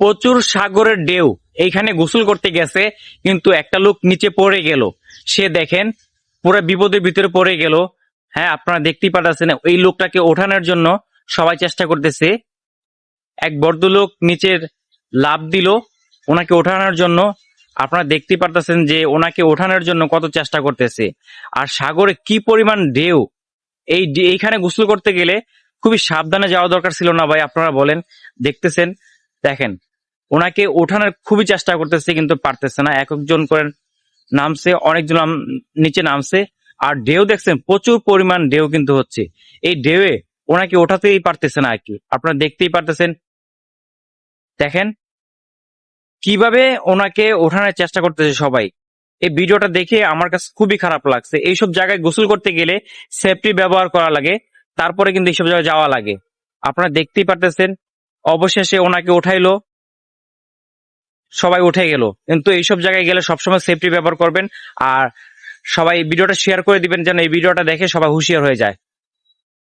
প্রচুর সাগরের ঢেউ, এইখানে গোসল করতে গেছে কিন্তু একটা লোক নিচে পড়ে গেল। সে দেখেন পুরো বিপদের ভিতরে পড়ে গেল। হ্যাঁ, আপনারা দেখতেই পাচ্ছেন এই লোকটাকে ওঠানোর জন্য সবাই চেষ্টা করতেছে। এক ভদ্রলোক নিচের লাফ দিল ওনাকে ওঠানোর জন্য। আপনারা দেখতেই পারতেছেন যে ওনাকে ওঠানোর জন্য কত চেষ্টা করতেছে। আর সাগরে কি পরিমাণ ঢেউ! এইখানে গোসল করতে গেলে খুবই সাবধানে যাওয়া দরকার ছিল না ভাই? আপনারা বলেন। দেখতেছেন, দেখেন ওনাকে ওঠানোর খুবই চেষ্টা করতেছে কিন্তু পারতেছে না। এক একজন করে নামছে, অনেকজন নিচে নামছে। আর ঢেউ দেখছেন, প্রচুর পরিমাণ ঢেউ কিন্তু হচ্ছে। এই ঢেউয়ে ওনাকে ওঠাতেই পারতেছে না আর কি। আপনারা দেখতেই পারতেছেন, দেখেন কিভাবে ওনাকে ওঠানোর চেষ্টা করতেছে সবাই। এই ভিডিওটা দেখে আমার কাছে খুবই খারাপ লাগছে। এইসব জায়গায় গোসল করতে গেলে সেফটি ব্যবহার করা লাগে, তারপরে কিন্তু এইসব জায়গায় যাওয়া লাগে। আপনারা দেখতেই পারতেছেন, অবশেষে ওনাকে উঠাইলো, সবাই উঠে গেল। কিন্তু এইসব জায়গায় গেলে সবসময় সেফটি ব্যবহার করবেন। আর সবাই ভিডিওটা শেয়ার করে দিবেন যেন এই ভিডিওটা দেখে সবাই হুঁশিয়ার হয়ে যায়।